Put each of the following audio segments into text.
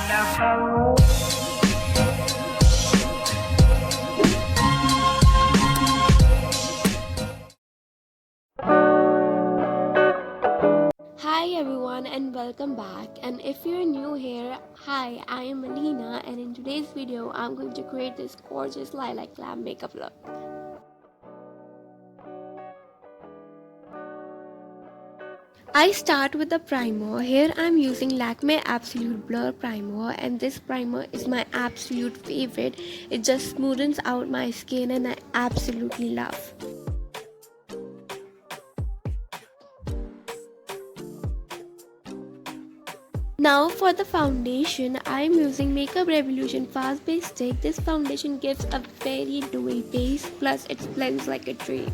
Hi everyone and welcome back, and if you're new here, hi, I am Alina, and in today's video I'm going to create this gorgeous lilac glam makeup look. I start with the primer. Here I'm using Lakme Absolute Blur Primer, and this primer is my absolute favorite. It just smoothens out my skin and I absolutely love. Now for the foundation, I am using Makeup Revolution Fast Base Stick. This foundation gives a very dewy base, plus it blends like a dream.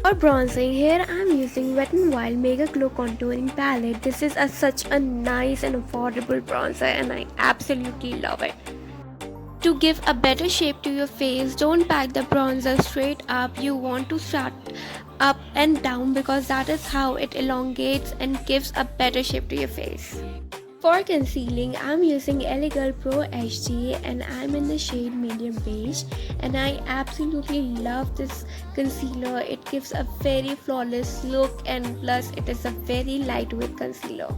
For bronzing, here I am using Wet n Wild Megaglo Contouring Palette. This is such a nice and affordable bronzer and I absolutely love it. To give a better shape to your face, don't pack the bronzer straight up. You want to start up and down because that is how it elongates and gives a better shape to your face. For concealing, I'm using LA Girl Pro HD and I'm in the shade medium beige, and I absolutely love this concealer. It gives a very flawless look and plus it is a very lightweight concealer.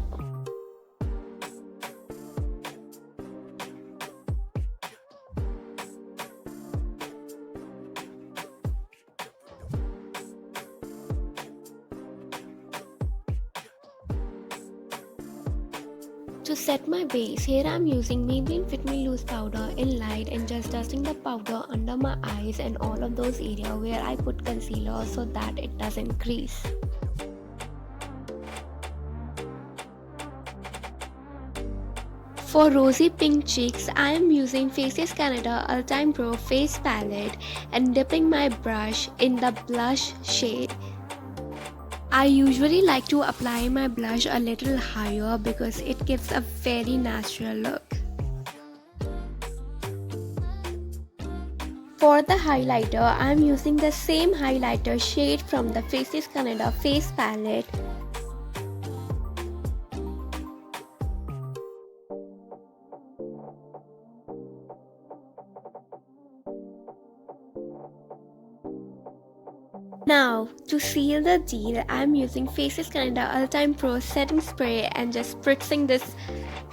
To set my base, here I am using Maybelline Fit Me Loose powder in light and just dusting the powder under my eyes and all of those areas where I put concealer so that it doesn't crease. For rosy pink cheeks, I am using Faces Canada Ultime Pro Face Palette and dipping my brush in the blush shade. I usually like to apply my blush a little higher because it gives a very natural look. For the highlighter, I am using the same highlighter shade from the Faces Canada Face Palette. Now, to seal the deal, I am using Faces Canada Ultime Pro Setting Spray and just spritzing this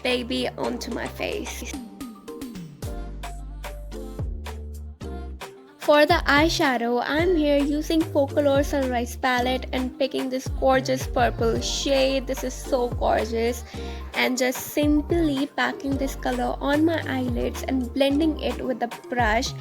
baby onto my face. For the eyeshadow, I am here using Folklore Sunrise Palette and picking this gorgeous purple shade. This is so gorgeous, and just simply packing this color on my eyelids and blending it with the brush.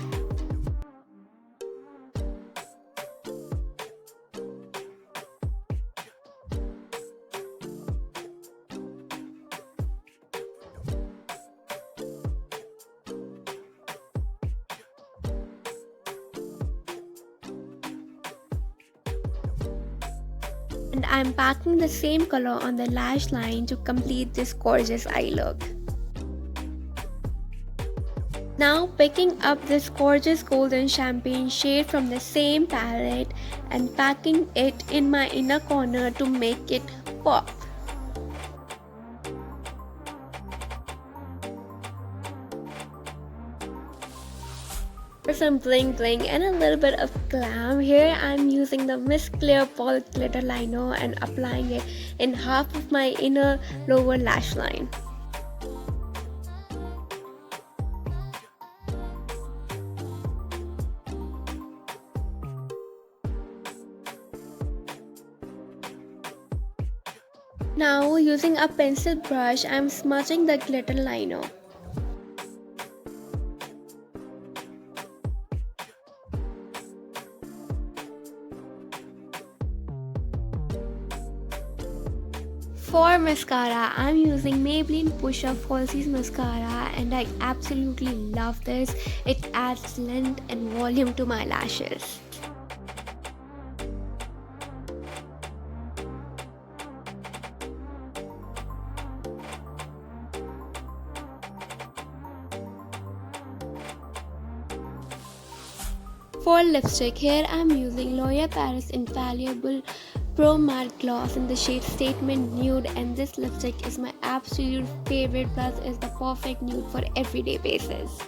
And I'm packing the same color on the lash line to complete this gorgeous eye look. Now picking up this gorgeous golden champagne shade from the same palette and packing it in my inner corner to make it pop. For some bling bling and a little bit of glam, here I'm using the Miss Clear Ball Glitter Liner and applying it in half of my inner lower lash line. Now using a pencil brush, I'm smudging the glitter liner. For mascara, I'm using Maybelline Push Up Falsies mascara and I absolutely love this. It adds length and volume to my lashes. For lipstick, here I am using L'Oreal Paris Infallible Pro Matte Gloss in the shade Statement Nude, and this lipstick is my absolute favorite, plus is the perfect nude for everyday basis.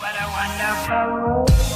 What a wonderful